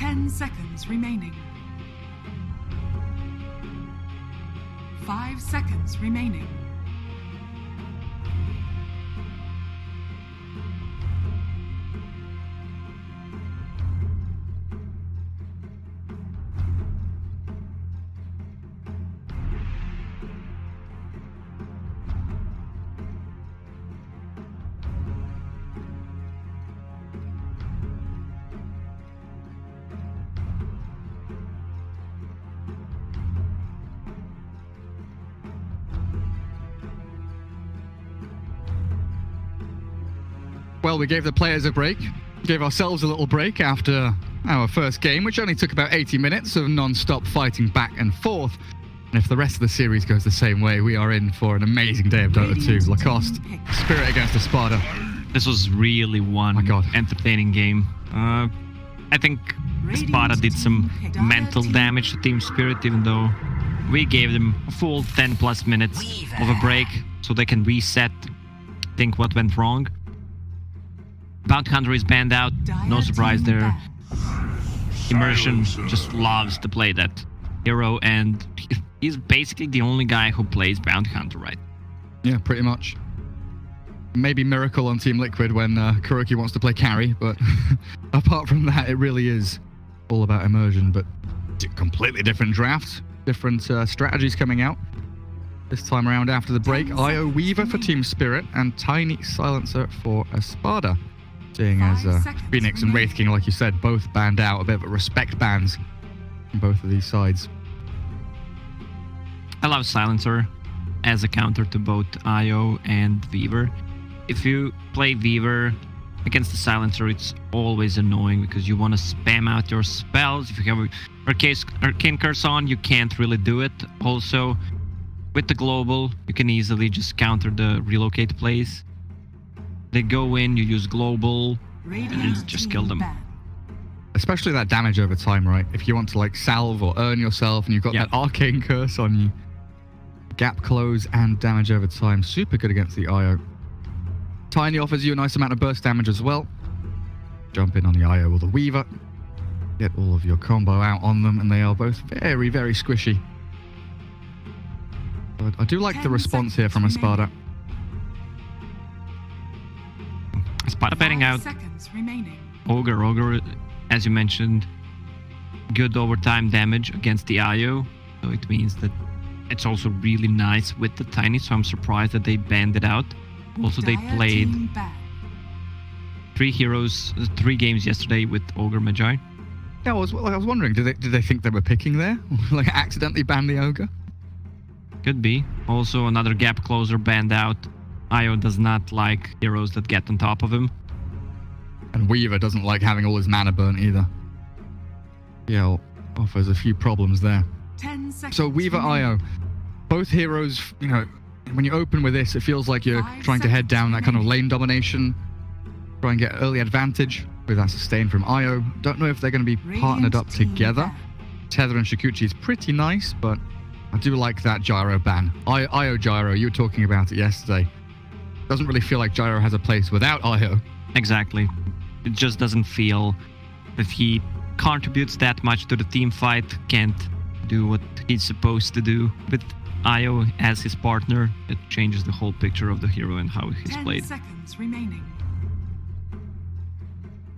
10 seconds remaining. 5 seconds remaining. Well, we gave the players a break, gave ourselves a little break after our first game, which only took about 80 minutes of non-stop fighting back and forth. And if the rest of the series goes the same way, we are in for an amazing day of Dota 2. Lacoste, Spirit against Espada. This was really one entertaining game. I think Espada did some mental damage to Team Spirit, even though we gave them a full 10 plus minutes of a break so they can reset, think what went wrong. Bounty Hunter is banned out, no surprise there. Immersion just loves to play that hero, and he's basically the only guy who plays Bounty Hunter, right? Yeah, pretty much. Maybe Miracle on Team Liquid when Kuroki wants to play carry, but apart from that, it really is all about immersion. But completely different drafts, different strategies coming out. This time around after the break, IO Weaver for Team Spirit and Tiny Silencer for Espada. Seeing as Phoenix and Wraith King, like you said, both banned out, a bit of a respect bans from both of these sides. I love Silencer as a counter to both IO and Weaver. If you play Weaver against the Silencer, it's always annoying because you want to spam out your spells. If you have Arcane Curse on, you can't really do it. Also, with the Global, you can easily just counter the relocate plays. They go in, you use Global, and you just kill them. Especially that damage over time, right? If you want to like salve or earn yourself and you've got that Arcane Curse on you. Gap close and damage over time. Super good against the IO. Tiny offers you a nice amount of burst damage as well. Jump in on the IO or the Weaver. Get all of your combo out on them, and they are both very, very squishy. But I do like the response here from Espada. Espada betting out Ogre. Ogre, as you mentioned, good overtime damage against the IO. So it means that it's also really nice with the Tiny, so I'm surprised that they banned it out. Also, they played 3 games yesterday with Ogre Magi. Yeah, I was wondering, did they think they were picking there? Like accidentally ban the Ogre? Could be. Also, another gap closer banned out. IO does not like heroes that get on top of him. And Weaver doesn't like having all his mana burnt either. Yeah, offers a few problems there. 10 seconds so Weaver IO, both heroes, you know, when you open with this, it feels like you're trying to head down that kind of lane domination, try and get early advantage with that sustain from IO. Don't know if they're going to be partnered up together. Tether and Shikuchi is pretty nice, but I do like that Gyro ban. IO Gyro, you were talking about it yesterday. Doesn't really feel like Gyro has a place without IO. Exactly. It just doesn't feel that he contributes that much to the team fight, can't do what he's supposed to do. With IO as his partner, it changes the whole picture of the hero and how he's played. 10 seconds remaining.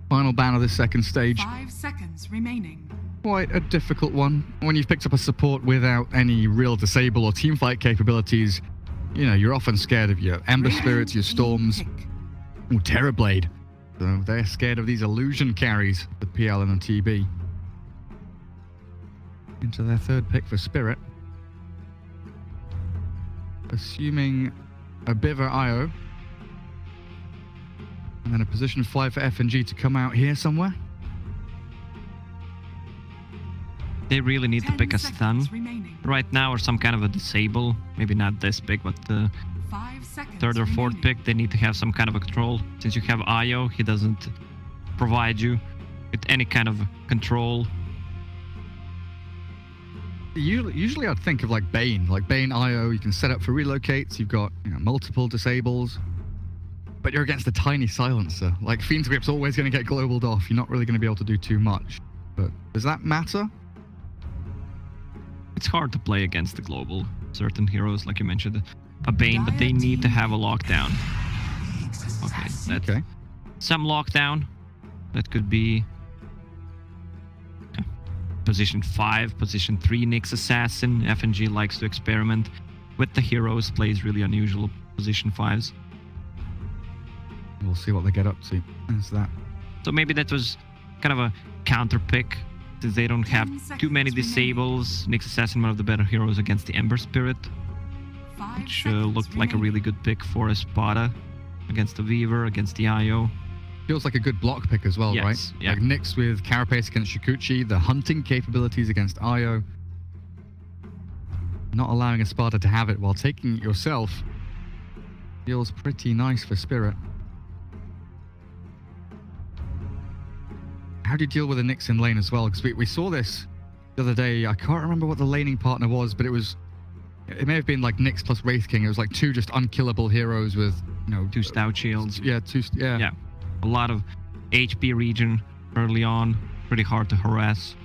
Final ban of this second stage. 5 seconds remaining. Quite a difficult one. When you've picked up a support without any real disable or teamfight capabilities, you know, you're often scared of your Ember Spirits, your Storms, or Terrorblade. So they're scared of these illusion carries, the PL and the TB. Into their third pick for Spirit. Assuming a Biver IO. And then a position 5 for F&G to come out here somewhere. They really need to pick a stun right now or some kind of a disable. Maybe not this big, but the third or fourth pick, they need to have some kind of a control. Since you have IO, he doesn't provide you with any kind of control. Usually I'd think of like Bane IO, you can set up for relocates, you've got, you know, multiple disables. But you're against a Tiny Silencer. Like Fiend's Grip's always going to get globaled off, you're not really going to be able to do too much. But does that matter? It's hard to play against the global. Certain heroes, like you mentioned, a Bane, but they need to have a lockdown. Okay, that's Okay. some lockdown. That could be position 5, position 3, Nyx Assassin. FNG likes to experiment with the heroes, plays really unusual position 5s. We'll see what they get up to. There's that. So maybe that was kind of a counter pick, since they don't have too many disables. Nyx Assassin, one of the better heroes against the Ember Spirit, which looked like a really good pick for Espada against the Weaver, against the IO. Feels like a good block pick as well, Yes, right? yeah. Like Nyx with Carapace against Shikuchi, the hunting capabilities against Io. Not allowing Espada to have it while taking it yourself feels pretty nice for Spirit. How do you deal with a Nyx in lane as well? Because we saw this the other day. I can't remember what the laning partner was, but it may have been like Nyx plus Wraith King. It was like 2 just unkillable heroes with, 2 stout shields. Yeah, Yeah. A lot of HP regen early on. Pretty hard to harass.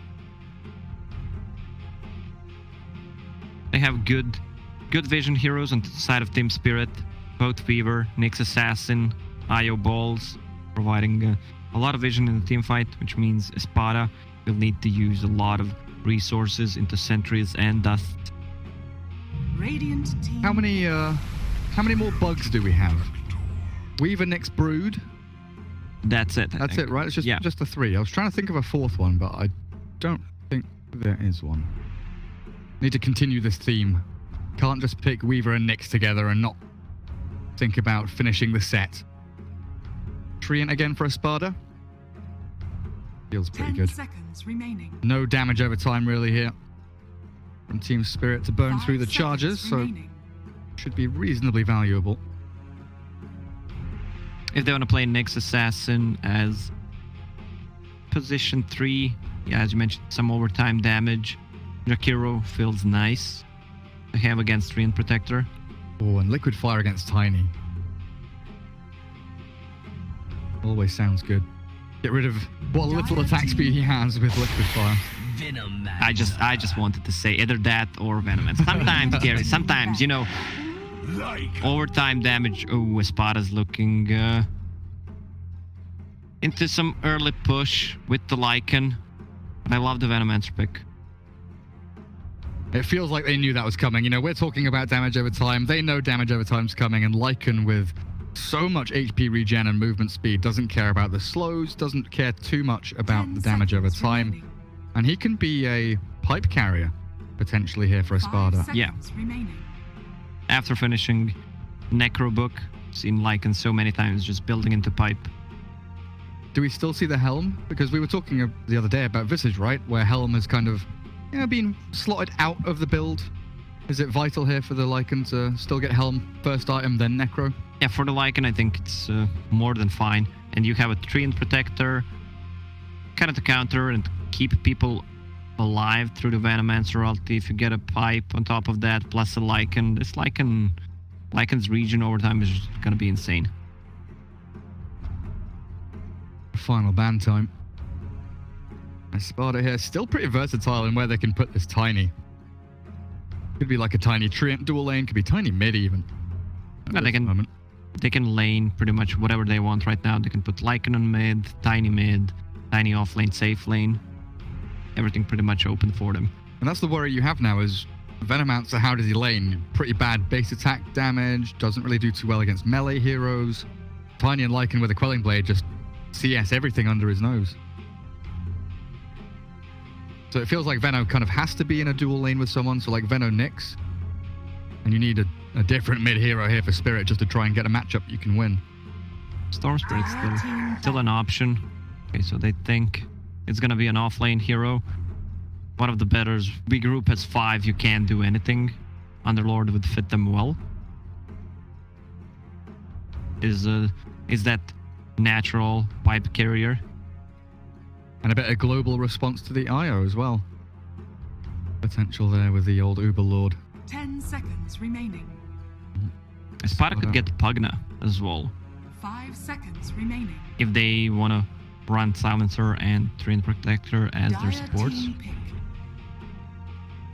They have good vision heroes on the side of Team Spirit. Both Weaver, Nyx Assassin, IO Balls, providing a lot of vision in the team fight, which means Espada will need to use a lot of resources into sentries and dust. Radiant team. How many more bugs do we have? Weaver, Nyx, Brood. That's it. That's it, right? It's just Yeah. just the 3. I was trying to think of a 4th one, but I don't think there is one. Need to continue this theme. Can't just pick Weaver and Nyx together and not think about finishing the set. Treant again for Espada. Feels pretty 10 good. seconds remaining. No damage over time really here from Team Spirit to burn 5 through the seconds charges, so remaining. should be reasonably valuable. If they want to play Nyx Assassin as position 3, yeah, as you mentioned, some overtime damage. Jakiro feels nice to have against Treant Protector. Oh, and Liquid Fire against Tiny. Always sounds good. Get rid of what little attack speed he has with Liquid Fire. I just wanted to say either that or Venom. Sometimes, Gary, sometimes, overtime damage. Oh, Espada's looking into some early push with the Lycan. But I love the Venomancer pick. It feels like they knew that was coming. We're talking about damage over time. They know damage over time's coming, and Lycan with so much HP regen and movement speed doesn't care about the slows, doesn't care too much about 10 the damage over seconds time. remaining. And he can be a pipe carrier, potentially, here for 5 Espada. seconds Yeah. remaining. After finishing Necro Book, seen Lycan so many times just building into pipe. Do we still see the Helm? Because we were talking the other day about Visage, right? Where Helm has kind of been slotted out of the build. Is it vital here for the Lycan to still get Helm first item, then Necro? Yeah, for the Lycan, I think it's more than fine. And you have a Treant Protector, kind of to counter and keep people alive through the Venomancer ulti. If you get a pipe on top of that, plus a Lycan, this Lycan's regen over time is just gonna be insane. Final ban time. Espada here, still pretty versatile in where they can put this Tiny. Could be like a Tiny Treant dual lane, could be Tiny mid even. Yeah, they can lane pretty much whatever they want right now. They can put Lycan on mid, Tiny off lane, safe lane. Everything pretty much open for them. And that's the worry you have now is Venomancer, how does he lane? Pretty bad base attack damage, doesn't really do too well against melee heroes. Tiny and Lycan with a Quelling Blade just CS everything under his nose. So it feels like Veno kind of has to be in a dual lane with someone, so like Veno Nyx. And you need a different mid hero here for Spirit just to try and get a matchup you can win. Storm Spirit's still an option. Okay, so they think it's gonna be an offlane hero. One of the betters. We group has 5, you can't do anything. Underlord would fit them well. Is that natural pipe carrier? And a bit of global response to the IO as well. Potential there with the old Uberlord. 10 seconds remaining. Espada could get Pugna as well. 5 seconds remaining. If they want to run Silencer and Treant Protector as their Dire supports. team pick.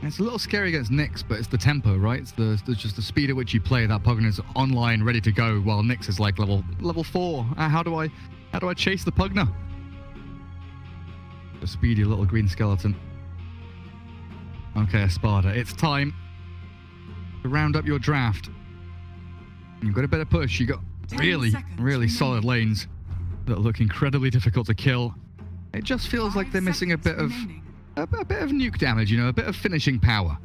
It's a little scary against Nyx, but it's the tempo, right? It's just the speed at which you play. That Pugna is online, ready to go, while Nyx is like level 4. How do I chase the Pugna? The speedy little green skeleton. Okay, Espada, it's time to round up your draft. You've got a better push. You got really solid lanes that look incredibly difficult to kill. It just feels like they're missing a bit of nuke damage, you know, a bit of finishing power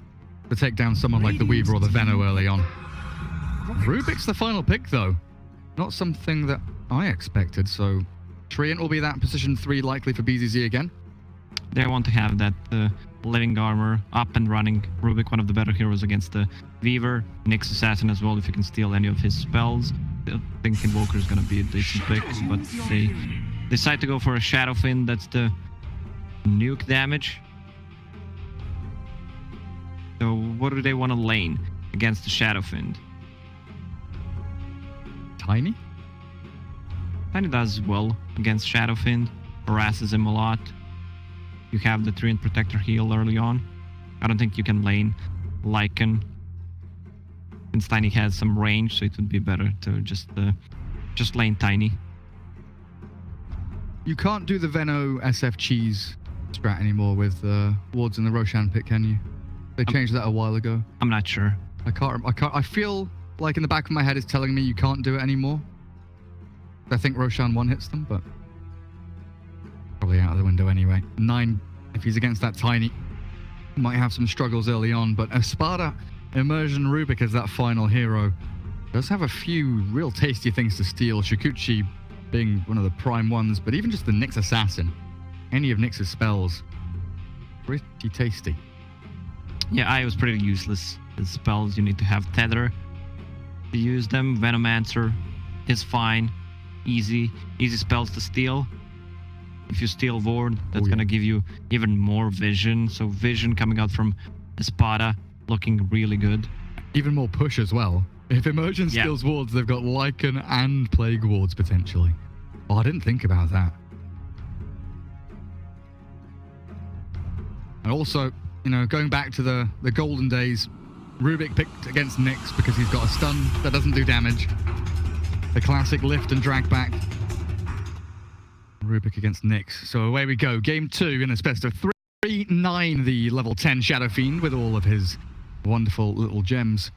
to take down someone like the Weaver or the Veno early on. Rubik's the final pick, though. Not something that I expected, so Treant will be that position 3 likely for BZZ again. They want to have that living armor up and running. Rubik, one of the better heroes against the Weaver. Nyx Assassin as well, if you can steal any of his spells. I think Invoker is going to be a decent pick, but they decide to go for a Shadow Fin. That's the nuke damage. So what do they want to lane against the Shadow Fin? Tiny? Tiny does well against Shadow Fin, harasses him a lot. You have the Treant Protector heal early on. I don't think you can lane Lycan, since Tiny has some range, so it would be better to just lane Tiny. You can't do the Veno SF cheese strat anymore with wards in the Roshan pick, can you? They changed that a while ago. I'm not sure. I feel like in the back of my head it's telling me you can't do it anymore. I think Roshan 1 hits them, but probably out of the window anyway. 9, if he's against that Tiny, might have some struggles early on, but Espada, Immersion Rubik as that final hero does have a few real tasty things to steal. Shikuchi being one of the prime ones, but even just the Nyx Assassin, any of Nyx's spells, pretty tasty. Yeah, I was pretty useless. The spells, you need to have Tether to use them. Venomancer is fine. Easy spells to steal. If you steal Ward, that's gonna give you even more vision. So vision coming out from Espada, looking really good. Even more push as well. If Immersion steals wards, they've got Lycan and Plague wards potentially. Oh, I didn't think about that. And also, you know, going back to the golden days, Rubik picked against Nyx because he's got a stun that doesn't do damage. The classic lift and drag back. Rubik against Nyx. So away we go. Game 2 in this best of 3-9, the level 10 Shadow Fiend with all of his wonderful little gems.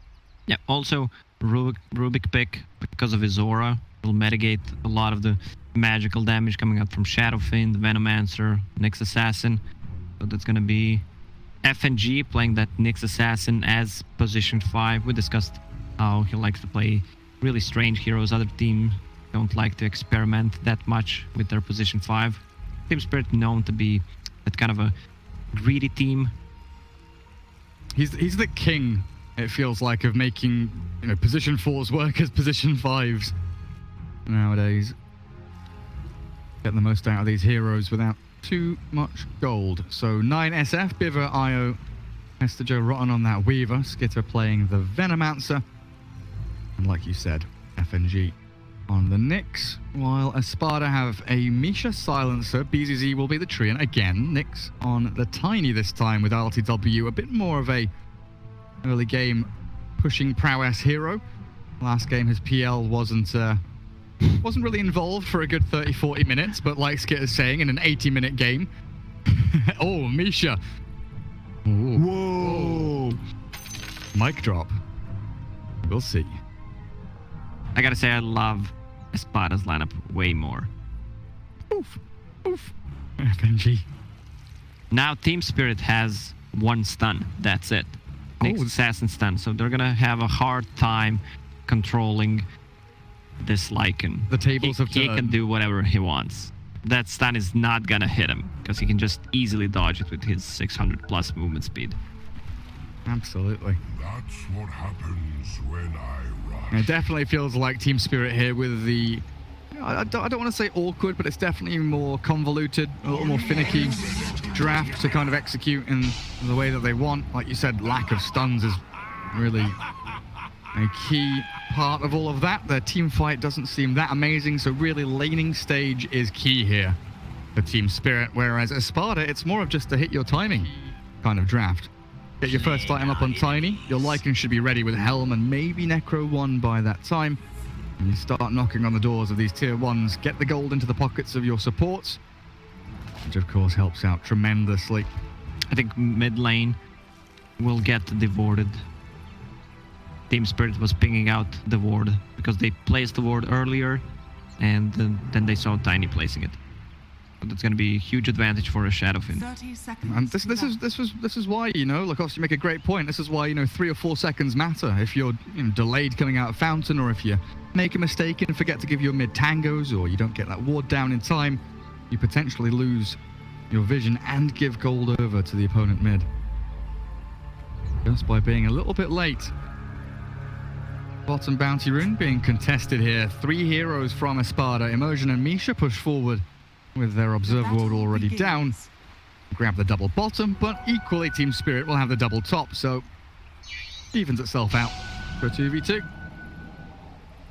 Yeah, also Rubik pick, because of his aura, will mitigate a lot of the magical damage coming out from Shadow Fiend, Venomancer, Nyx Assassin. So that's going to be FNG playing that Nyx Assassin as position 5. We discussed how he likes to play really strange heroes. Other teams don't like to experiment that much with their position 5. Team Spirit known to be that kind of a greedy team. He's the king, it feels like, of making, you know, position 4s work as position 5s nowadays. Get the most out of these heroes without too much gold. So 9 SF, Biver, Io, Estajo, Rotten on that Weaver, Skitter playing the Venomancer, and like you said, FNG on the Nyx, while Espada have a Misha Silencer. BZZ will be the Treant again. Nyx on the Tiny this time with RLTW, a bit more of a early game pushing prowess hero. Last game his PL wasn't really involved for a good 30-40 minutes, but like Skit is saying, in an 80-minute game. Oh, Misha. Ooh. Whoa. Mic drop. We'll see. I gotta say, I love Espada's lineup way more. Oof. Oof. FNG. Now Team Spirit has 1 stun. That's it. Nyx Assassin stun. So they're gonna have a hard time controlling this Lycan. The tables have turned. He can do whatever he wants. That stun is not gonna hit him because he can just easily dodge it with his 600+ movement speed. Absolutely. That's what happens when I rush. It definitely feels like Team Spirit here with the... I don't want to say awkward, but it's definitely more convoluted, a little more finicky draft to kind of execute in the way that they want. Like you said, lack of stuns is really a key part of all of that. Their team fight doesn't seem that amazing, so really laning stage is key here. for Team Spirit, whereas Espada, it's more of just a hit your timing kind of draft. Get your first item up on Tiny, your Lycan should be ready with Helm and maybe Necro 1 by that time. And you start knocking on the doors of these tier 1s, get the gold into the pockets of your supports, which of course helps out tremendously. I think mid lane will get the warded. Team Spirit was pinging out the ward because they placed the ward earlier, and then they saw Tiny placing it. But it's going to be a huge advantage for a Shadowfin. 30 seconds. And this is why, you know, like, obviously you make a great point. This is why, you know, 3 or 4 seconds matter. If you're, you know, delayed coming out of Fountain, or if you make a mistake and forget to give your mid tangos, or you don't get that ward down in time, you potentially lose your vision and give gold over to the opponent mid. Just by being a little bit late. Bottom bounty rune being contested here. 3 heroes from Espada. Immersion and Misha push forward with their observer ward already down. Grab the double bottom, but equally Team Spirit will have the double top, so evens itself out for a 2v2.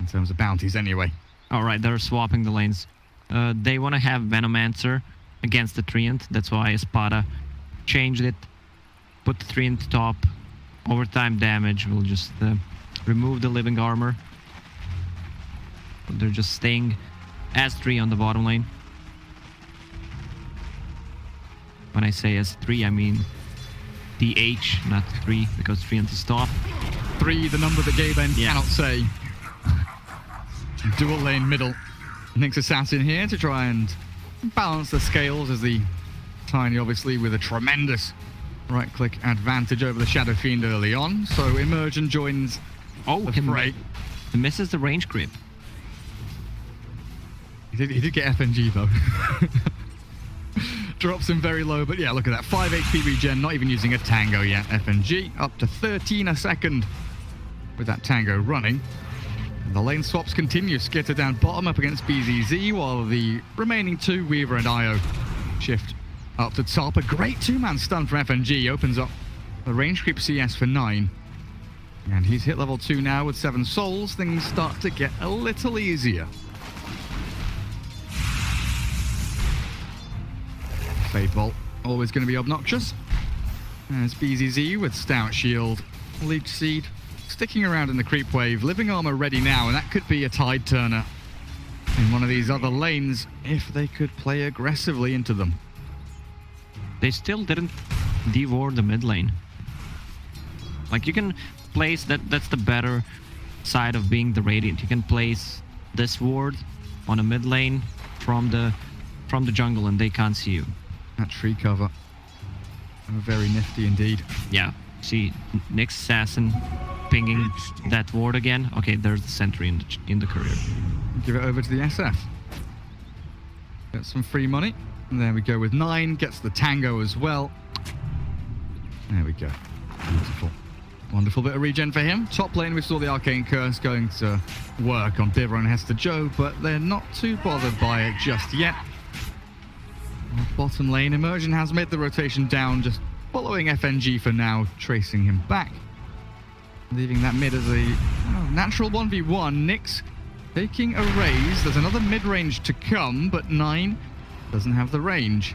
In terms of bounties anyway. Alright, they're swapping the lanes. They want to have Venomancer against the Treant. That's why Espada changed it. Put the Treant top. Overtime damage will just remove the living armor. But they're just staying as 3 on the bottom lane. When I say as 3, I mean DH, not 3, because 3 on the stop. 3, the number that Gaben cannot say. Dual lane middle. Nyx Assassin here to try and balance the scales, as the Tiny obviously with a tremendous right-click advantage over the Shadow Fiend early on. So Immersion joins the fray. He misses the range grip. He did get FNG though. Drops him very low, but yeah, look at that. 5 HP regen, not even using a Tango yet. FNG up to 13 a second with that Tango running. And the lane swaps continue. Skitter down bottom up against BZZ, while the remaining 2, Weaver and Io, shift up to top. A great 2-man stun from FNG opens up the range creep CS for 9. And he's hit level 2 now with 7 souls. Things start to get a little easier. Fade Bolt, always going to be obnoxious. There's BZZ with Stout Shield, Leech Seed, sticking around in the creep wave. Living Armor ready now, and that could be a tide turner in one of these other lanes if they could play aggressively into them. They still didn't de-ward the mid lane. Like, you can place that's the better side of being the Radiant. You can place this ward on a mid lane from the jungle, and they can't see you. That tree cover, very nifty indeed. Yeah, see Nyx Assassin pinging that ward again. Okay, there's the sentry in the courier. Give it over to the SF. Get some free money. And there we go with 9. Gets the Tango as well. There we go. Beautiful. Wonderful bit of regen for him. Top lane, we saw the Arcane Curse going to work on Bivra and Hester Joe, but they're not too bothered by it just yet. Bottom lane, Immersion has made the rotation down, just following FNG for now, tracing him back. Leaving that mid as a natural 1v1. Nyx taking a raise. There's another mid-range to come, but 9 doesn't have the range.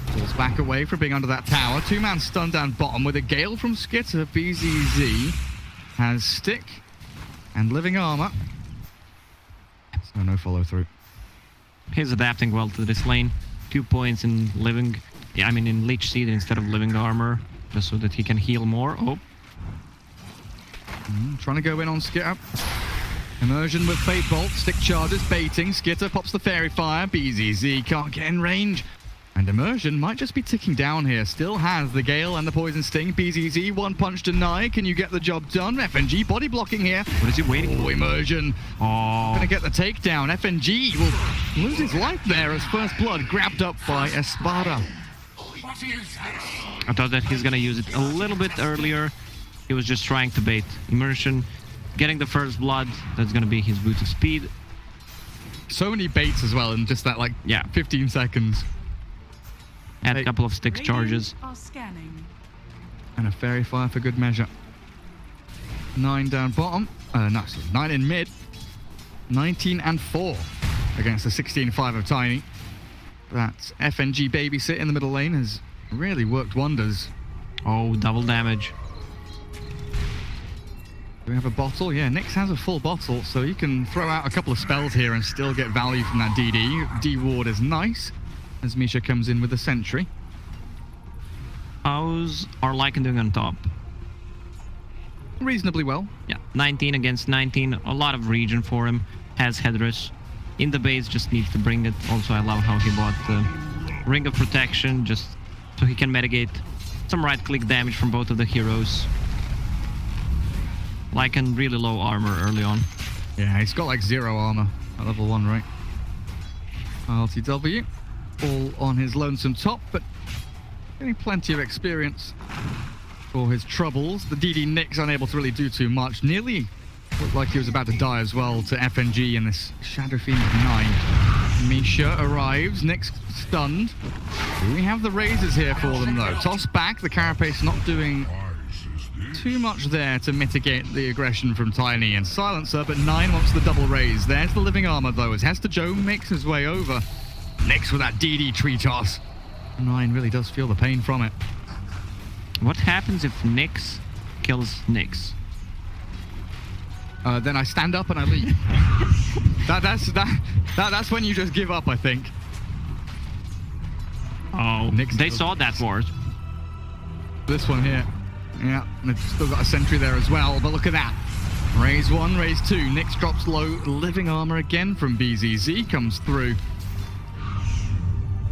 Falls back away from being under that tower. 2-man stun down bottom with a Gale from Skitter. BZZ has Stick and Living Armor. So no follow through. He's adapting well to this lane. 2 points in in Leech Seed instead of Living Armor, just so that he can heal more. Oh. Trying to go in on Skitter. Immersion with Fate Bolt. Stick charges, baiting. Skitter pops the Fairy Fire. BZZ can't get in range. And Immersion might just be ticking down here. Still has the Gale and the Poison Sting. BZZ, 1 punch denied. Can you get the job done? FNG body blocking here. What is he waiting for? Immersion. Gonna get the takedown. FNG will lose his life there as first blood grabbed up by Espada. I thought that he's gonna use it a little bit earlier. He was just trying to bait. Immersion getting the first blood. That's gonna be his boost of speed. So many baits as well in just that 15 seconds. Add a couple of sticks charges. And a Fairy Fire for good measure. 9 down bottom. 9 in mid. 19 and 4. against the 16-5 of Tiny. That FNG babysit in the middle lane has really worked wonders. Oh, double damage. Do we have a bottle? Yeah, Nyx has a full bottle, so he can throw out a couple of spells here and still get value from that DD. D-Ward is nice, as Misha comes in with the sentry. How's our Lycan doing on top? Reasonably well. Yeah, 19 against 19. A lot of region for him. Has headrest. In the base, just needs to bring it. Also, I love how he bought the Ring of Protection, just so he can mitigate some right-click damage from both of the heroes. Lycan really low armor early on. Yeah, he's got like 0 armor at level 1, right? LTW, all on his lonesome top, but getting plenty of experience for his troubles. The DD Nyx unable to really do too much. Nearly looked like he was about to die as well to FNG in this Shadow Fiend 9. Misha arrives, Nyx stunned. Do we have the razors here for them though? Toss back, the Carapace not doing too much there to mitigate the aggression from Tiny and Silencer, but 9 wants the double raise. There's the living armor though, as Hester Joe makes his way over. Nyx with that DD tree toss. 9 really does feel the pain from it. What happens if Nyx kills Nyx? Then I stand up and I leave. That's when you just give up, I think. Oh, Nyx they saw that ward. This one here. Yeah, they've still got a sentry there as well, but look at that. Raise 1, raise 2. Nyx drops low. Living armor again from BZZ comes through.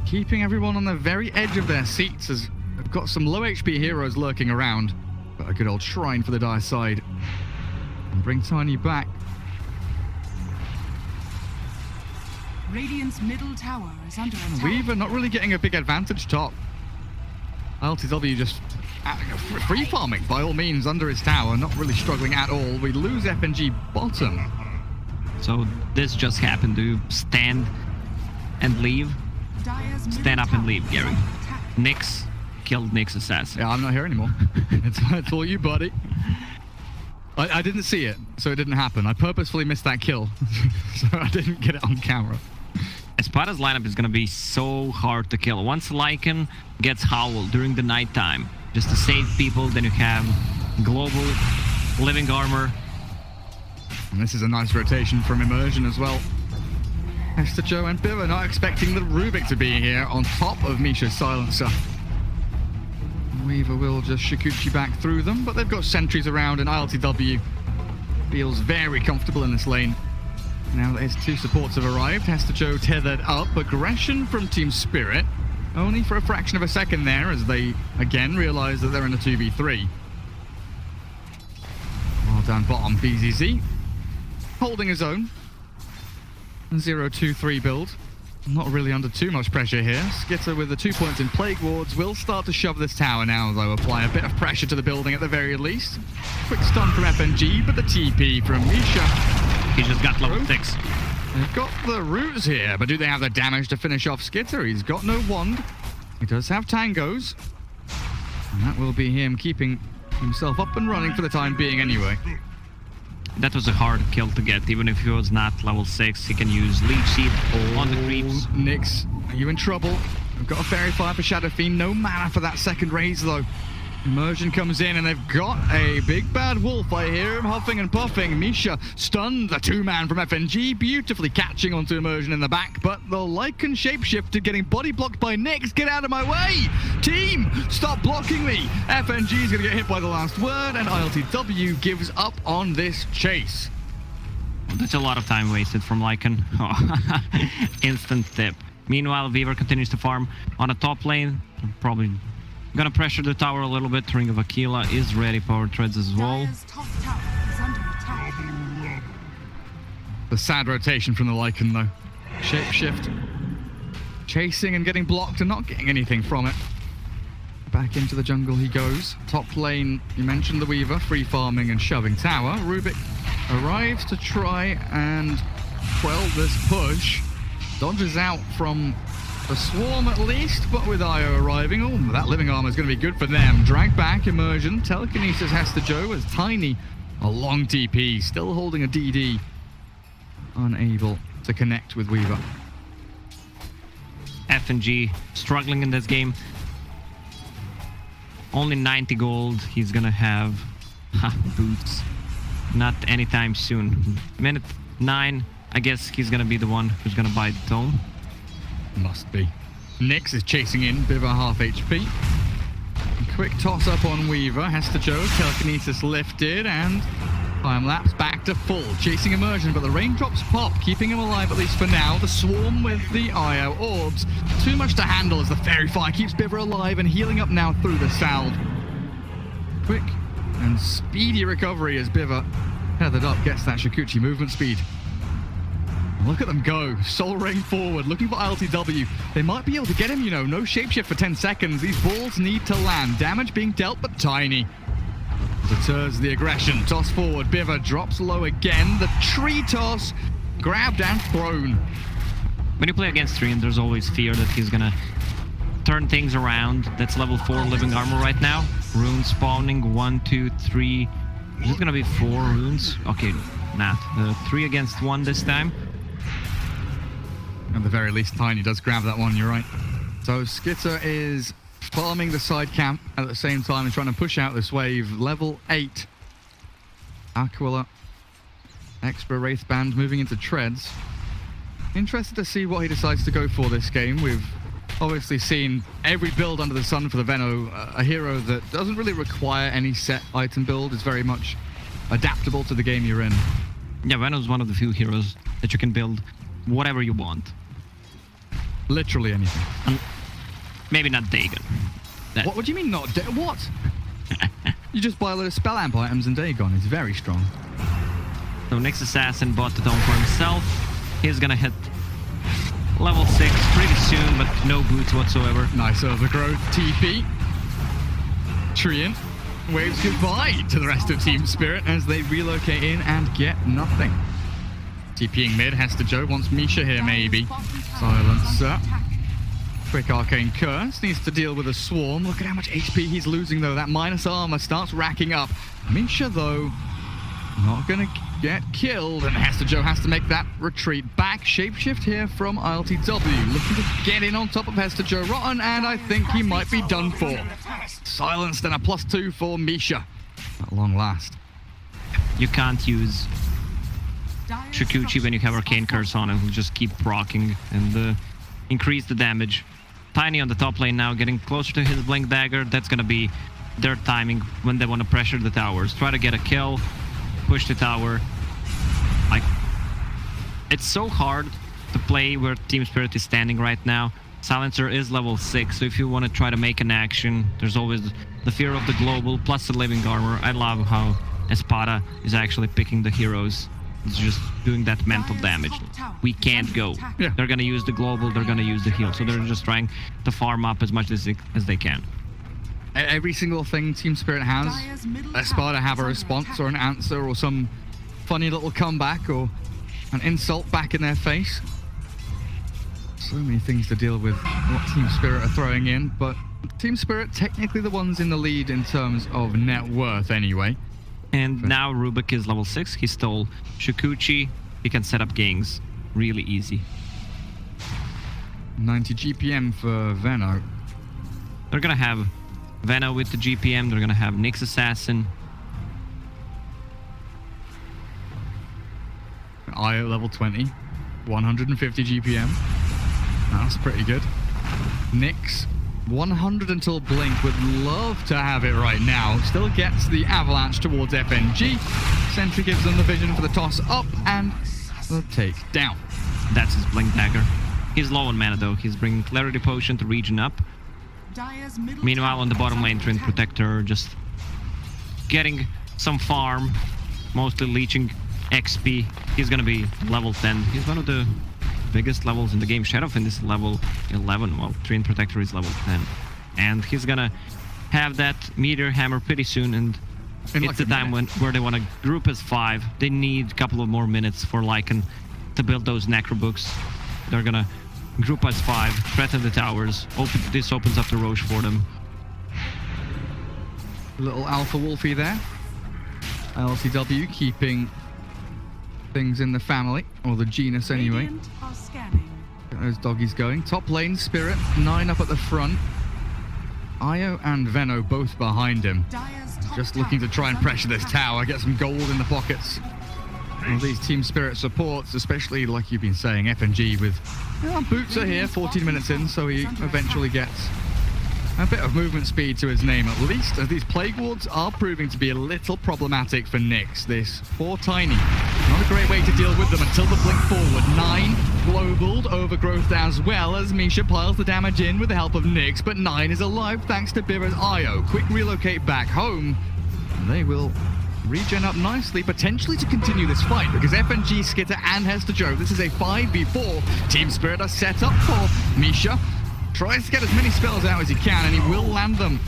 Keeping everyone on the very edge of their seats as they've got some low HP heroes lurking around. But a good old shrine for the dire side. And bring Tiny back. Radiant's middle tower is under attack. Weaver not really getting a big advantage top. LTW just free farming by all means under his tower, not really struggling at all. We lose FNG bottom. So this just happened. Do you stand and leave? Stand up and leave, Gary. Nyx killed Nyx assassin. Yeah, I'm not here anymore. It's all you, buddy. I didn't see it, so it didn't happen. I purposefully missed that kill, so I didn't get it on camera. Espada's lineup is going to be so hard to kill. Once Lycan gets Howl during the nighttime, just to save people, then you have global living armor. And this is a nice rotation from Immersion as well. Hester Joe and Biva not expecting the Rubik to be here on top of Misha's Silencer. Weaver will just Shikuchi back through them, but they've got sentries around and ILTW feels very comfortable in this lane. Now that his 2 supports have arrived, Hester Joe tethered up. Aggression from Team Spirit, only for a fraction of a second there as they again realize that they're in a 2v3. Well down bottom, BZZ holding his own. 0-2-3 build. Not really under too much pressure here. Skitter with the 2 points in Plague Wards will start to shove this tower now, though. Apply a bit of pressure to the building at the very least. Quick stun from FNG, but the TP from Misha. He just got level 6. They've got the roots here, but do they have the damage to finish off Skitter? He's got no wand. He does have tangos. And that will be him keeping himself up and running for the time being anyway. That was a hard kill to get. Even if he was not level 6, he can use Leech Seed on the creeps. Nyx, are you in trouble? We've got a Fairy Fire for Shadow Fiend. No mana for that second raise, though. Immersion comes in, and they've got a big bad wolf. I hear him huffing and puffing. Misha stunned the 2-man from FNG, beautifully catching onto Immersion in the back, but the Lycan shapeshifter getting body blocked by Nyx. Get out of my way! Team, stop blocking me! FNG is going to get hit by the last word, and ILTW gives up on this chase. That's a lot of time wasted from Lycan. Oh. Instant tip. Meanwhile, Weaver continues to farm on a top lane. Probably gonna pressure the tower a little bit. Ring of Aquila is ready. Power treads as well. Dire's top tower is under attack. The sad rotation from the Lycan, though. Shapeshift. Chasing and getting blocked and not getting anything from it. Back into the jungle he goes. Top lane, you mentioned the Weaver, free farming and shoving tower. Rubik arrives to try and quell this push. Dodges out from the swarm at least, but with Io arriving, oh, that living armor is going to be good for them. Drag back, Immersion, telekinesis Hester Joe as Tiny, a long TP, still holding a DD. Unable to connect with Weaver. F&G struggling in this game. Only 90 gold. He's gonna have boots. Not anytime soon. Minute 9. I guess he's gonna be the one who's gonna buy the tome. Must be. Nyx is chasing in, bit of a half HP. Quick toss up on Weaver. Hester Joe, telekinesis lifted, and time lapse back to full. Chasing immersion, but the raindrops pop, keeping him alive at least for now. The swarm with the IO orbs. Too much to handle as the fairy fire keeps Biver alive and healing up now through the salve. Quick and speedy recovery as Biver, tethered up, gets that Shikuchi movement speed. Look at them go. Soul Ring forward, looking for ILTW. They might be able to get him, you know. No shapeshift for 10 seconds. These balls need to land. Damage being dealt, but tiny. Deters the aggression. Toss forward. Biver drops low again. The tree toss. Grabbed and thrown. When you play against Trian, there's always fear that he's gonna turn things around. That's level 4 living armor right now. Runes spawning. 1, 2, 3. Is it gonna be 4 runes? Okay, not. 3 against 1 this time. At the very least, Tiny does grab that one, you're right. So Skitter is farming the side camp at the same time and trying to push out this wave. Level 8. Aquila. Expert Wraith Band moving into treads. Interested to see what he decides to go for this game. We've obviously seen every build under the sun for the Veno. A hero that doesn't really require any set item build. It's very much adaptable to the game you're in. Yeah, Veno's one of the few heroes that you can build whatever you want. Literally anything. Maybe not Dagon. What do you mean not what? You just buy a load of spell amp items and Dagon is very strong. So Nyx Assassin bought the dome for himself. He's gonna hit level 6 pretty soon, but no boots whatsoever. Nice overgrowth TP. Trian waves goodbye to the rest of Team Spirit as they relocate in and get nothing. TPing mid, Hester Joe wants Misha here maybe. Silencer. Quick Arcane Curse, needs to deal with a swarm. Look at how much HP he's losing though. That minus armor starts racking up. Misha though, not gonna get killed, and Hester Joe has to make that retreat back. Shapeshift here from ILTW, looking to get in on top of Hester Joe Rotten, and I think he might be done for. Silenced and a +2 for Misha at long last. You can't use Shikuchi when you have Arcane Curse on. It will just keep proccing and increase the damage. Tiny on the top lane now, getting closer to his Blink Dagger. That's gonna be their timing when they want to pressure the towers. Try to get a kill, push the tower. Like, it's so hard to play where Team Spirit is standing right now. Silencer is level 6, so if you want to try to make an action, there's always the fear of the global plus the living armor. I love how Espada is actually picking the heroes. It's just doing that mental damage. We can't go. Yeah. They're gonna use the global, they're gonna use the heal, so they're just trying to farm up as much as they can. Every single thing Team Spirit has, Espada have a response or an answer or some funny little comeback or an insult back in their face. So many things to deal with what Team Spirit are throwing in, but Team Spirit technically the ones in the lead in terms of net worth anyway. And now Rubik is level 6. He stole Shikuchi. He can set up gangs really easy. 90 GPM for Veno. They're gonna have Veno with the GPM. They're gonna have Nyx Assassin. IO level 20. 150 GPM. That's pretty good. Nyx. 100 until Blink, would love to have it right now. Still gets the avalanche towards FNG. Sentry gives them the vision for the toss up and the take down. That's his Blink Dagger. He's low on mana though. He's bringing Clarity Potion to regen up. Meanwhile on the bottom lane, Treant Protector just getting some farm, mostly leeching XP. He's gonna be level 10. He's one of the biggest levels in the game. Shadowfin is level 11, while Treant Protector is level 10. And he's gonna have that Meteor Hammer pretty soon, and it's the time where they want to group as 5. They need a couple of more minutes for Lycan to build those Necro Books. They're gonna group as 5, threaten the towers. This opens up the Roche for them. Little Alpha Wolfie there. LCW keeping things in the family, or the genus anyway. Radiant are scanning. Get those doggies going. Top lane, Spirit, 9 up at the front. Io and Veno both behind him. Dire's top Just looking to try and pressure this tower, get some gold in the pockets. All these Team Spirit supports, especially like you've been saying, FNG with Boots are here, 14 minutes in, so he eventually gets a bit of movement speed to his name at least, as these Plague Wards are proving to be a little problematic for Nyx. This 4 Tiny, not a great way to deal with them until the blink forward. 9 globaled, overgrowth as well as Misha piles the damage in with the help of Nyx, but 9 is alive thanks to Bira's Io. Quick relocate back home, and they will regen up nicely, potentially to continue this fight, because FNG, Skitter and Hester Joe, this is a 5v4. Team Spirit are set up for Misha. Tries to get as many spells out as he can, and he will land them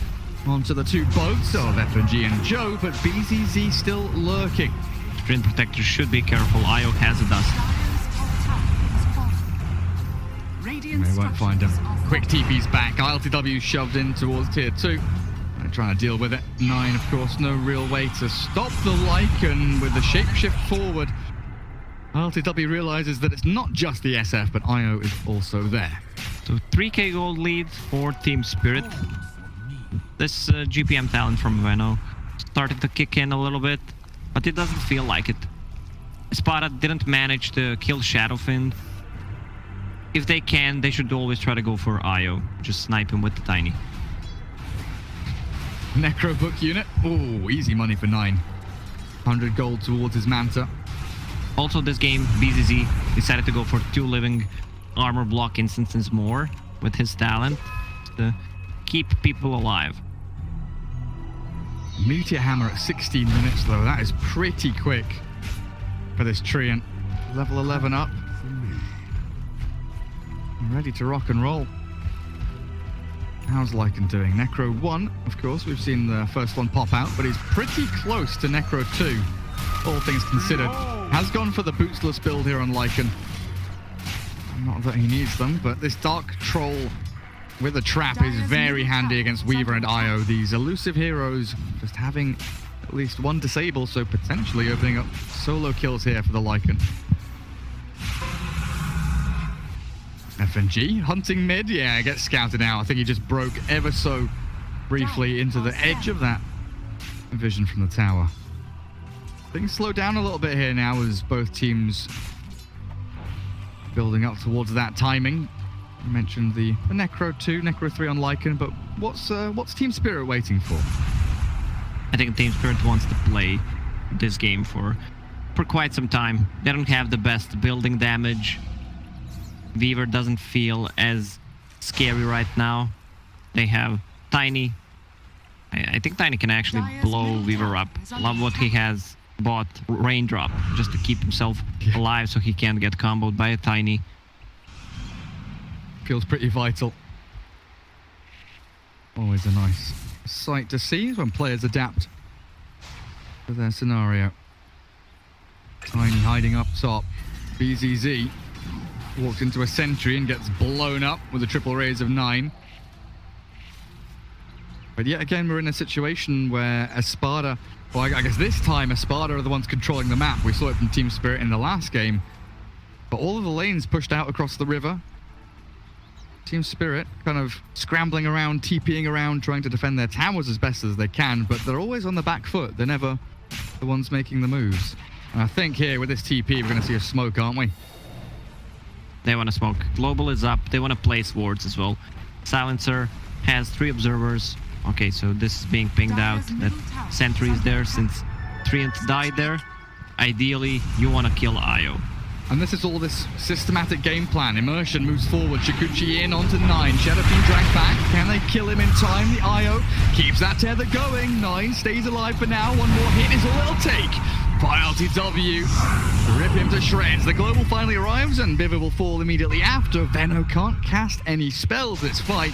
onto the 2 boats of FNG and Joe, but BZZ still lurking. Sprint Protector should be careful. Io has a dust. They won't find him. Quick TP's back. ILTW shoved in towards tier 2. They're trying to deal with it. 9, of course, no real way to stop the Lycan with the shapeshift forward. ILTW realizes that it's not just the SF, but Io is also there. So 3k gold lead for Team Spirit. This GPM talent from Veno started to kick in a little bit, but it doesn't feel like it. Espada didn't manage to kill Shadowfin. If they can, they should always try to go for Io. Just snipe him with the Tiny. Necro book unit. Oh, easy money for 9. 100 gold towards his Manta. Also this game, BZZ decided to go for 2 living armor block instances more with his talent to keep people alive. Meteor Hammer at 16 minutes though, that is pretty quick for this Treant. Level 11 up. Ready to rock and roll. How's Lycan doing? Necro 1, of course, we've seen the first one pop out, but he's pretty close to Necro 2, all things considered. Has gone for the bootsless build here on Lycan. Not that he needs them, but this Dark Troll with a trap is very handy against Weaver and Io. These elusive heroes just having at least 1 disable, so potentially opening up solo kills here for the Lycan. FNG hunting mid, yeah, gets scouted out. I think he just broke ever so briefly into the edge of that vision from the tower. Things slow down a little bit here now as both teams building up towards that timing. You mentioned the Necro 2, Necro 3 on Lycan, but what's Team Spirit waiting for? I think Team Spirit wants to play this game for quite some time. They don't have the best building damage. Weaver doesn't feel as scary right now. They have Tiny. I think Tiny can actually blow Weaver up. Love what he has bought Raindrop just to keep himself alive so he can't get comboed by a Tiny. Feels pretty vital. Always a nice sight to see when players adapt to their scenario. Tiny hiding up top. BZZ walks into a sentry and gets blown up with a triple raise of 9. But yet again, we're in a situation where Espada, well, I guess this time Espada are the ones controlling the map. We saw it from Team Spirit in the last game. But all of the lanes pushed out across the river. Team Spirit kind of scrambling around, TPing around, trying to defend their towers as best as they can, but they're always on the back foot. They're never the ones making the moves. And I think here with this TP, we're going to see a smoke, aren't we? They want to smoke. Global is up. They want to place wards as well. Silencer has 3 observers. Okay, so this is being pinged out. That sentry is there since Treant died there. Ideally, you want to kill Io. And this is all this systematic game plan. Immersion moves forward. Shikuchi in onto 9. Shadowfiend dragged back. Can they kill him in time? The Io keeps that tether going. 9 stays alive for now. 1 more hit is all it'll take. ILTW rip him to shreds. The global finally arrives and Biver will fall immediately after. Veno can't cast any spells this fight.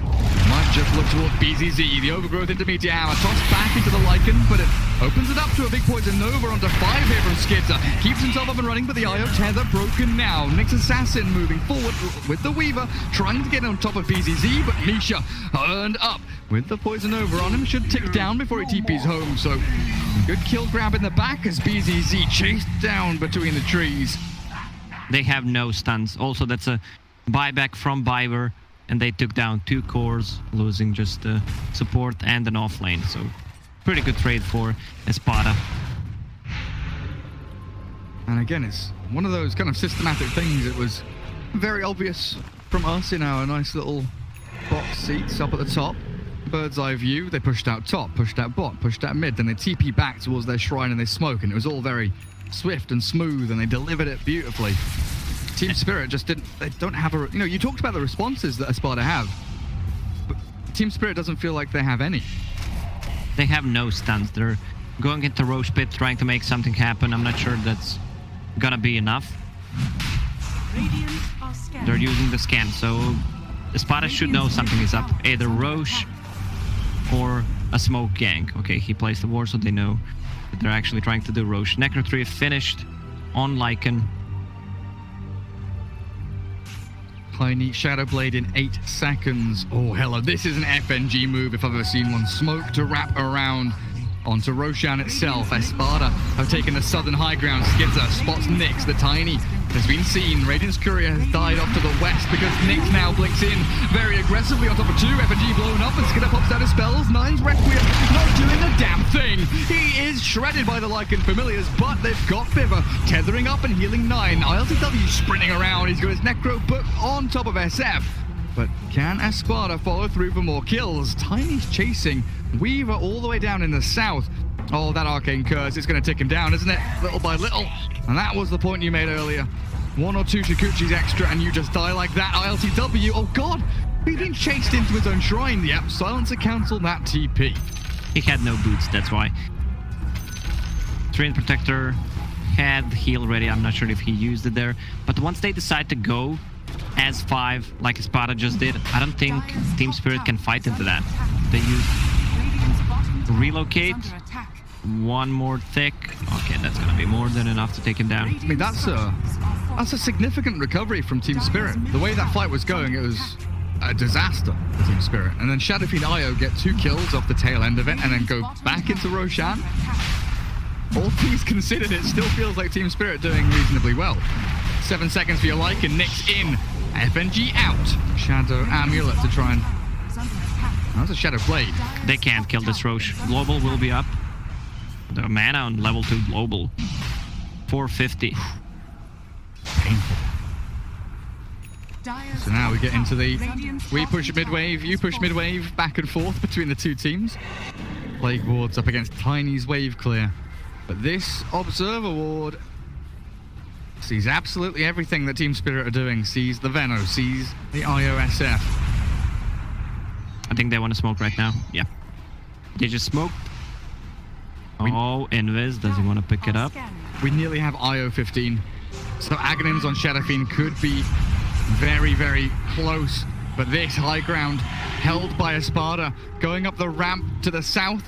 Might just look towards BZZ. The overgrowth into Meteor Hammer. Tossed back into the Lycan, but it opens it up to a big Poison Nova onto 5 here from Skidza. Keeps himself up and running, but the IO tether broken now. Nick's Assassin moving forward with the Weaver, trying to get on top of BZZ, but Misha earned up with the Poison Nova on him. Should tick down before he TPs home, so good kill grab in the back as BZZ chased down between the trees. They have no stuns. Also, that's a buyback from Biver, and they took down 2 cores, losing just the support and an off lane. So pretty good trade for Espada. And again, it's one of those kind of systematic things. It was very obvious from us in our nice little box seats up at the top. Bird's eye view, they pushed out top, pushed out bot, pushed out mid, then they TP back towards their shrine and they smoke, and it was all very swift and smooth, and they delivered it beautifully. Team Spirit just didn't, they don't have a, you know, you talked about the responses that Espada have, but Team Spirit doesn't feel like they have any. They have no stuns. They're going into Roche Pit, trying to make something happen. I'm not sure that's gonna be enough. They're using the scan, so Espada should know something is up. Either Roche or a smoke gang. Okay, he placed the ward, so they know that they're actually trying to do Roche. Necro 3 finished on Lycan. Tiny Shadow Blade in 8 seconds. Oh, hello. This is an FNG move if I've ever seen one. Smoke to wrap around onto Roshan itself. Espada have taken the southern high ground. Skidza spots Nyx. The Tiny has been seen. Radiant's Courier has died off to the west because Nyx now blinks in very aggressively on top of 2. FNG blown up and Skidza pops out his spells. Nine's Requiem not doing a damn thing. He is shredded by the Lycan Familiars, but they've got Biver tethering up and healing 9. ILTW sprinting around. He's got his Necro book on top of SF. But can Espada follow through for more kills? Tiny's chasing Weaver all the way down in the south. Oh, that Arcane Curse is going to tick him down, isn't it? Little by little. And that was the point you made earlier. 1 or 2 Shikuchis extra and you just die like that. ILTW, oh god, he's been chased into his own shrine. Yep, Silencer cancelled that TP. He had no boots, that's why. Train Protector had heal ready. I'm not sure if he used it there. But once they decide to go as 5, like Espada just did, I don't think Team Spirit can fight into that. They use relocate, 1 more thick. Okay, that's gonna be more than enough to take him down. I mean, that's a significant recovery from Team Spirit. The way that fight was going, it was a disaster for Team Spirit. And then Shadow Fiend IO get 2 kills off the tail end of it and then go back into Roshan. All things considered, it still feels like Team Spirit doing reasonably well. 7 seconds for your Lycan. Nyx in. FNG out. Shadow Amulet to try and... That's a Shadow Blade. They can't kill this Roche. Global will be up. The mana on level 2 Global. 450. Painful. So now we get into the... We push mid-wave, you push mid-wave, back and forth between the 2 teams. Plague Ward's up against Tiny's Wave Clear. But this Observer Ward sees absolutely everything that Team Spirit are doing. Sees the Veno, sees the IOSF. I think they want to smoke right now. Yeah. They just smoked. Oh, Invis, does he want to pick it up? We nearly have IO 15. So Aghanims on Shadow Fiend could be very, very close. But this high ground held by Espada. Going up the ramp to the south.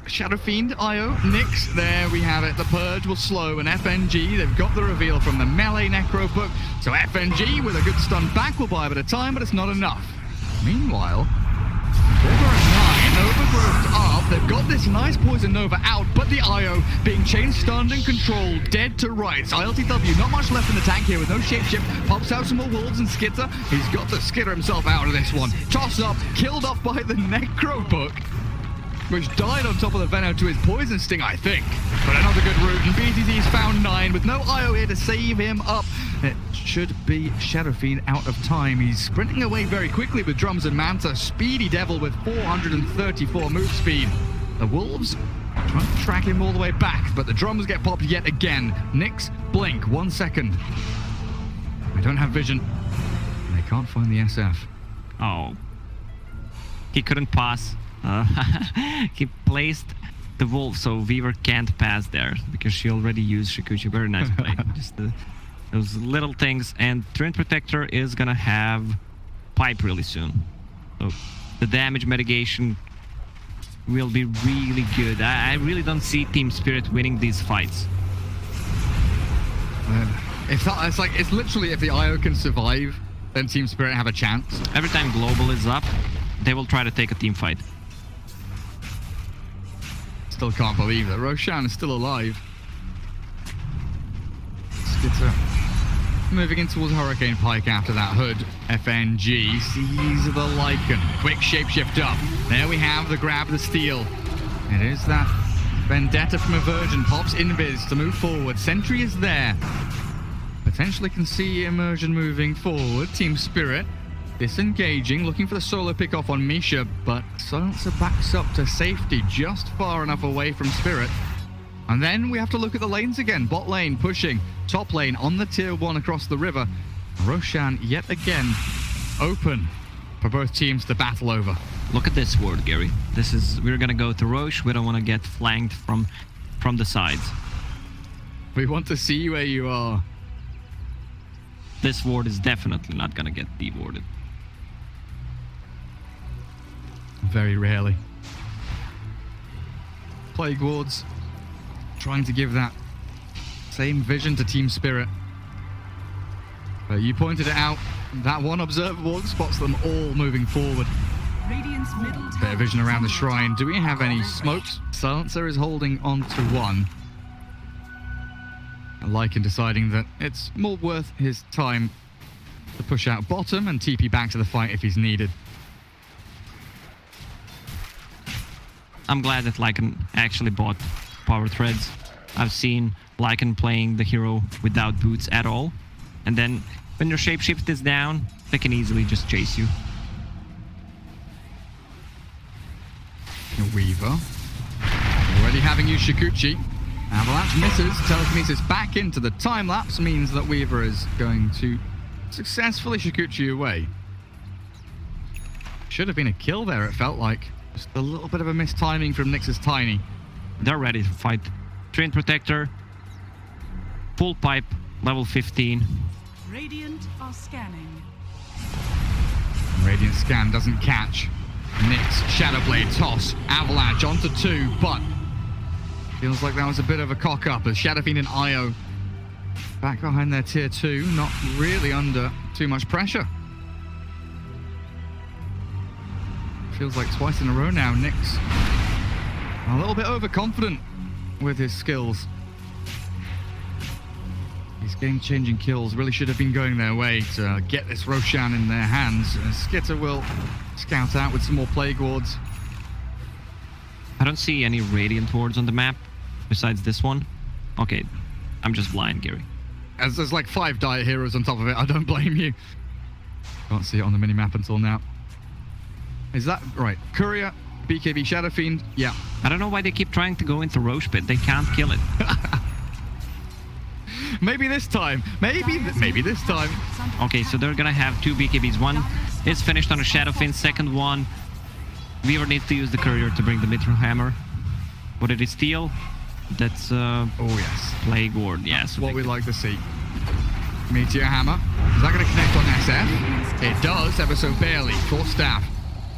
Shadow Fiend, IO, Nyx, there we have it. The Purge will slow, and FNG, they've got the reveal from the melee Necro book. So FNG with a good stun back will buy a bit of time, but it's not enough. Meanwhile, over at 9, overgrowth up. They've got this nice Poison Nova out, but the IO being chain stunned and controlled, dead to rights. ILTW, not much left in the tank here with no shapeshift. Pops out some more wolves and Skidza. He's got to skitter himself out of this one. Toss up, killed off by the Necro book, which died on top of the Veno to his Poison Sting, I think. But another good route, and BTT's found 9 with no IO here to save him up. It should be Shadow Fiend out of time. He's sprinting away very quickly with Drums and Manta. Speedy Devil with 434 move speed. The Wolves trying to track him all the way back, but the drums get popped yet again. Nyx, blink, 1 second. I don't have vision. They can't find the SF. Oh. He couldn't pass. He placed the wolf, so Weaver can't pass there because she already used Shikuchi. Very nice play. Just those little things. And Trend Protector is gonna have pipe really soon. So the damage mitigation will be really good. I really don't see Team Spirit winning these fights. It's literally if the IO can survive, then Team Spirit have a chance. Every time Global is up, they will try to take a team fight. Still can't believe that Roshan is still alive. Skitter moving in towards Hurricane Pike after that hood. FNG sees the Lycan. Quick shapeshift up. There we have the grab, the steal. It is that Vendetta from Aversion. Pops Invis to move forward. Sentry is there. Potentially can see Immersion moving forward. Team Spirit disengaging, looking for the solo pick off on Misha, but Silencer backs up to safety just far enough away from Spirit. And then we have to look at the lanes again. Bot lane pushing, top lane on the tier 1 across the river. Roshan yet again open for both teams to battle over. Look at this ward, Gary. We're gonna go to Roche. We don't want to get flanked from the sides. We want to see where you are. This ward is definitely not gonna get dewarded. Very rarely. Plague wards trying to give that same vision to Team Spirit. You pointed it out. That one observer ward spots them all moving forward. Radiant's middle Bit tower of vision around the is under shrine. Do we have any attack. smokes? Silencer is holding on to one. Lycan deciding that it's more worth his time to push out bottom and TP back to the fight if he's needed. I'm glad that Lycan actually bought power threads. I've seen Lycan playing the hero without boots at all. And then when your shapeshift is down, they can easily just chase you. Weaver. Already having used Shikuchi. Avalanche misses. Telekinesis back into the time lapse means that Weaver is going to successfully Shikuchi away. Should have been a kill there, it felt like. Just a little bit of a mistiming from Nyx's Tiny. They're ready to fight. Train Protector, full pipe, level 15. Radiant are scanning. Radiant scan doesn't catch. Nyx, Shadowblade, toss, Avalanche onto 2, but feels like that was a bit of a cock up as Shadowfiend and Io back behind their tier 2, not really under too much pressure. Feels like twice in a row now, Nyx a little bit overconfident with his skills. These game-changing kills really should have been going their way to get this Roshan in their hands. Skitter will scout out with some more Plague Wards. I don't see any Radiant wards on the map besides this one. Okay, I'm just blind, Gary. As there's like 5 Dire Heroes on top of it, I don't blame you. Can't see it on the mini-map until now. Is that right? Courier, BKB, Shadowfiend, yeah. I don't know why they keep trying to go into Roche Pit. They can't kill it. Maybe this time. Maybe this time. Okay, so they're gonna have 2 BKBs. One is finished on a Shadowfiend. Second one, Weaver needs to use the Courier to bring the Mithril Hammer. What did he steal? That's Oh yes. Plague Ward. Yeah, so What we like to see. Meteor Hammer. Is that going to connect on SF? It does, ever so barely. Core Staff.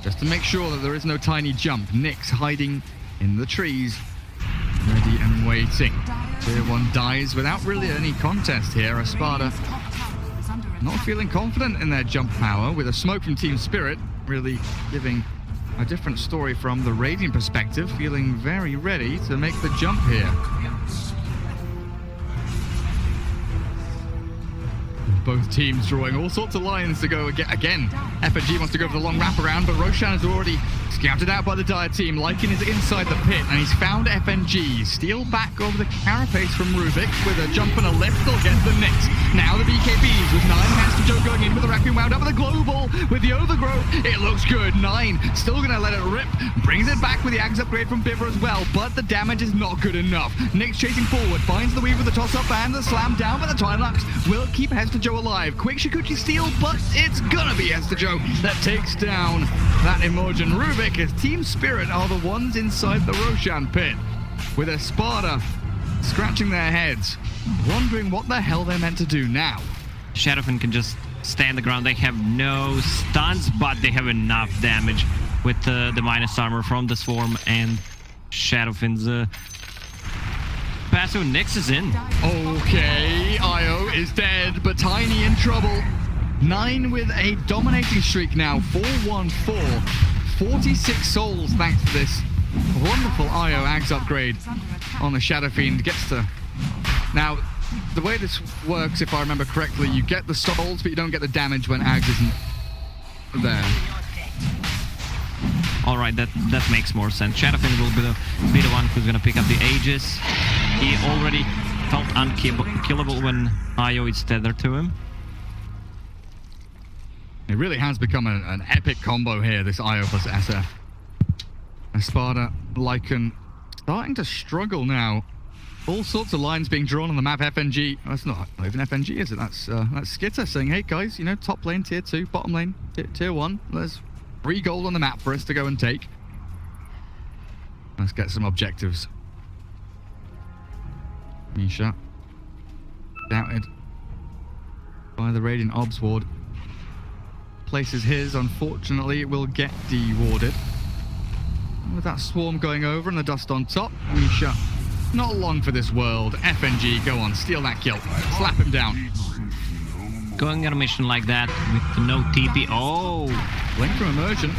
Just to make sure that there is no tiny jump. Nyx hiding in the trees. Ready and waiting. Tier 1 dies without really any contest here. Espada Radiant's top tower is under not attack. feeling confident in their jump power, with a smoke from Team Spirit really giving a different story from the Radiant perspective, feeling very ready to make the jump here. Both teams drawing all sorts of lines to go again. FNG wants to go for the long wraparound, but Roshan is already scouted out by the Dire team. Lycan is inside the pit, and he's found FNG. Steal back over the carapace from Rubik with a jump and a lift. They'll get the Nyx. Now the BKBs with 9 hands to Joe going in with the Requiem wound up with the Global with the Overgrowth. It looks good. 9 still going to let it rip. Brings it back with the Ags upgrade from Biffer as well, but the damage is not good enough. Nyx chasing forward, finds the Weave with the toss-up and the slam down, but the time-lapse will keep Hester Joe alive. Quick Shikuchi steal, but it's gonna be Hester Joe that takes down that Imogen Rubik, as Team Spirit are the ones inside the Roshan pit, with Espada scratching their heads, wondering what the hell they're meant to do now. Shadowfiend can just stand the ground. They have no stuns, but they have enough damage with the minus armor from the Swarm and Shadowfin's passive. Nyx is in. Okay, Io is dead, but Tiny in trouble. 9 with a dominating streak now. 4-1-4. 46 souls thanks to this wonderful Io Ags upgrade on the Shadow Fiend. Gets to... Now, the way this works, if I remember correctly, you get the souls, but you don't get the damage when Ags isn't there. All right, that makes more sense. Shadowfiend will be the one who's gonna pick up the Aegis. He already felt unkillable when Io is tethered to him. It really has become an epic combo here, this Io plus SF. Espada, Lycan, starting to struggle now. All sorts of lines being drawn on the map. FNG, that's not even FNG, is it? That's Skitter saying, hey guys, you know, top lane tier 2, bottom lane tier 1. There's 3 gold on the map for us to go and take. Let's get some objectives. Misha, doubted by the Radiant Obs ward. Places his, unfortunately, it will get dewarded. With that Swarm going over and the dust on top, Misha, not long for this world. FNG, go on, steal that kill. Slap him down. Going on a mission like that with no TP. Oh! Link from Immersion.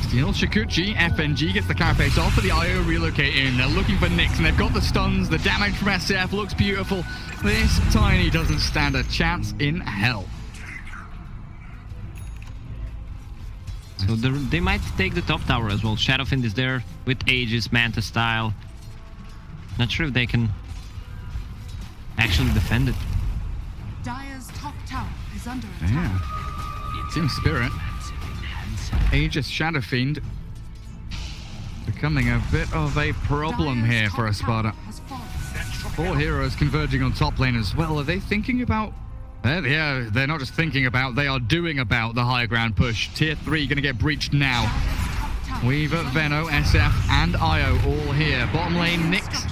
Steals Shikuchi. FNG gets the carapace off, but the IO relocate in. They're looking for Nyx, and they've got the stuns. The damage from SF looks beautiful. This Tiny doesn't stand a chance in hell. So they might take the top tower as well. Shadowfiend is there with Aegis, Manta style. Not sure if they can actually defend it. Dire's top tower is under attack. Yeah. Team Spirit. Aegis Shadowfiend becoming a bit of a problem here for Espada. 4 heroes converging on top lane as well. Are they thinking about... Yeah, they're not just thinking about, they are doing about the higher ground push. Tier 3 going to get breached now. Weaver, Veno, SF, and Io all here. Bottom lane, Nyx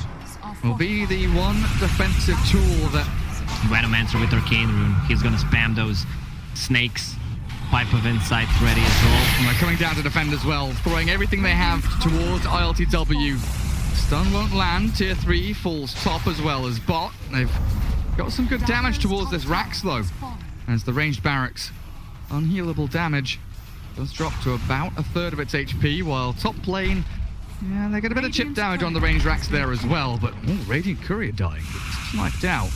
will be the one defensive tool that... Venomancer with Arcane Rune. He's going to spam those snakes. Pipe of Insight ready as well. And they're coming down to defend as well, throwing everything they have towards ILTW. Stun won't land. Tier 3 falls top as well as bot. They've got some good damage towards this Rax though, as the ranged barracks. Unhealable damage does drop to about 1/3 of its HP, while top lane, yeah, they get a bit of chip damage on the ranged Rax there as well, but Radiant Courier dying, it's sniped out.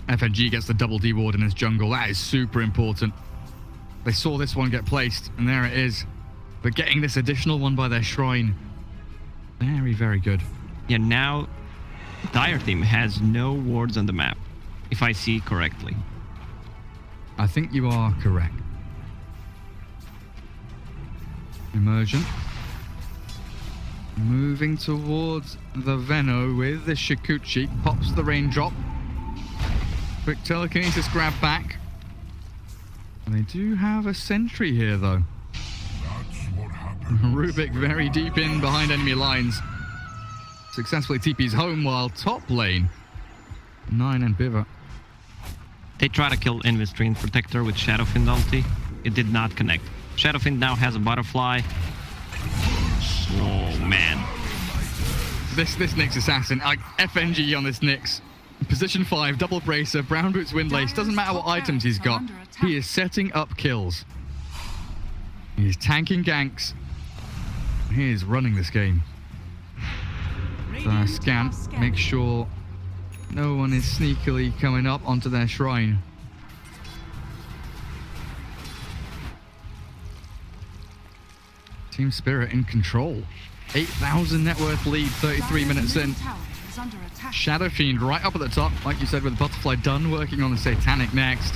FNG gets the double D-ward in his jungle. That is super important. They saw this one get placed, and there it is. But getting this additional one by their shrine, very, very good. Yeah, now Dire team has no wards on the map, if I see correctly. I think you are correct. Immersion. Moving towards the Veno with the Shikuchi. Pops the raindrop. Quick telekinesis grab back. And they do have a sentry here though. That's what happens. Rubik very deep in behind enemy lines. Successfully TP's home, while top lane, 9 and Biver. They try to kill Invis Protector with Shadowfiend ulti. It did not connect. Shadowfiend now has a butterfly. Oh man. This Nyx assassin, FNG on this Nyx. Position 5, double bracer, brown boots, windlace. Doesn't matter what items he's got. He is setting up kills. He's tanking ganks. He is running this game. Scan, make sure no one is sneakily coming up onto their shrine. Team Spirit in control. 8,000 net worth lead, 33 minutes in. Shadow Fiend right up at the top, like you said, with Butterfly done, working on the Satanic next.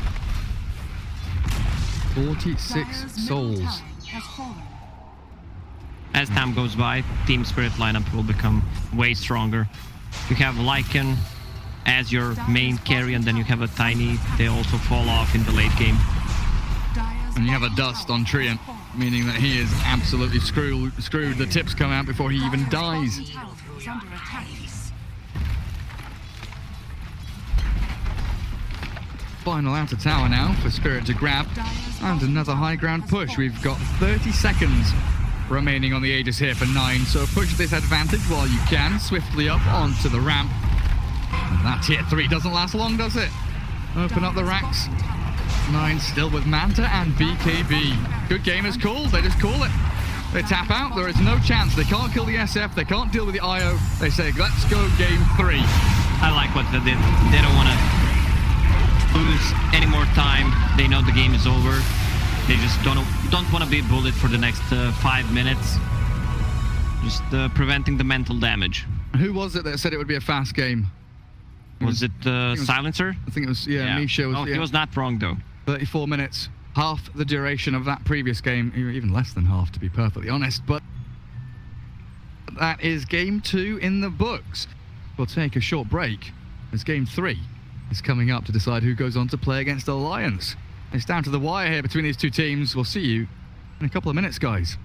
46 souls. As time goes by, Team Spirit lineup will become way stronger. You have Lycan as your main carry, and then you have a Tiny. They also fall off in the late game. And you have a Dust on Treant, meaning that he is absolutely screwed. The tips come out before he even dies. final outer tower now for Spirit to grab. And another high ground push. We've got 30 seconds remaining on the Aegis here for 9. So push this advantage while you can. Swiftly up onto the ramp. And that tier 3 doesn't last long, does it? Open up the racks. 9 still with Manta and BKB. Good game is called. They just call it. They tap out. There is no chance. They can't kill the SF. They can't deal with the IO. They say, let's go game 3. I like what they did. They don't want to lose any more time. They know the game is over. They just don't want to be bullied for the next 5 minutes. Just preventing the mental damage. Who was it that said it would be a fast game? Was it Silencer? I think it was, yeah. Misha was. Oh, he was not wrong though. 34 minutes, half the duration of that previous game, even less than half to be perfectly honest, but that is game 2 in the books. We'll take a short break as game 3 is coming up to decide who goes on to play against Alliance. It's down to the wire here between these two teams. We'll see you in a couple of minutes, guys.